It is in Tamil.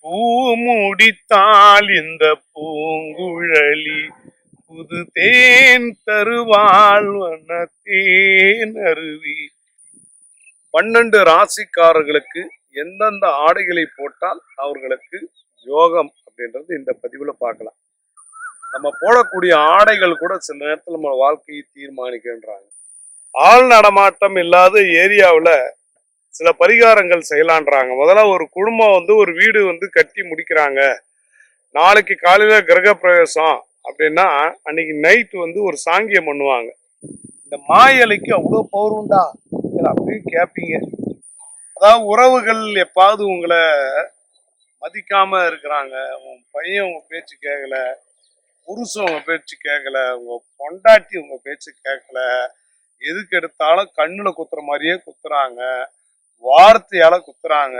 பூ முடித்தால் இந்த பூங்குழலி புது தேன் தருவாள் வண்ண தேன் அருவி. 12 ராசிக்காரர்களுக்கு எந்தெந்த ஆடைகளை போட்டால் அவர்களுக்கு யோகம் அப்படின்றது இந்த பதிவுல பார்க்கலாம். நம்ம போடக்கூடிய ஆடைகள் கூட சில நேரத்தில் நம்ம வாழ்க்கையை தீர்மானிக்கின்றாங்க. ஆள் நடமாட்டம் இல்லாத ஏரியாவில் சில பரிகாரங்கள் செய்யலான்றாங்க. முதல்ல ஒரு குடும்பம் ஒரு வீடு கட்டி முடிக்கிறாங்க, நாளைக்கு காலையில கிரக பிரவேசம் அப்படின்னா அன்னைக்கு நைட்டு ஒரு சாங்கியம் பண்ணுவாங்க. இந்த மாயலைக்கு அவ்வளோ பவர் உண்டா அப்படின்னு கேட்பீங்க. அதாவது உறவுகள் எப்பாவது உங்களை மதிக்காம இருக்கிறாங்க, உன் பையன் உங்க பேச்சு கேட்கல, புருஷன் உங்க பேச்சு கேட்கல, உங்க பொண்டாட்டி உங்க பேச்சு கேட்கல, எதுக்கு எடுத்தாலும் கண்ணுல குத்துற மாதிரியே குத்துறாங்க, வார்த்தையால குத்துறாங்க,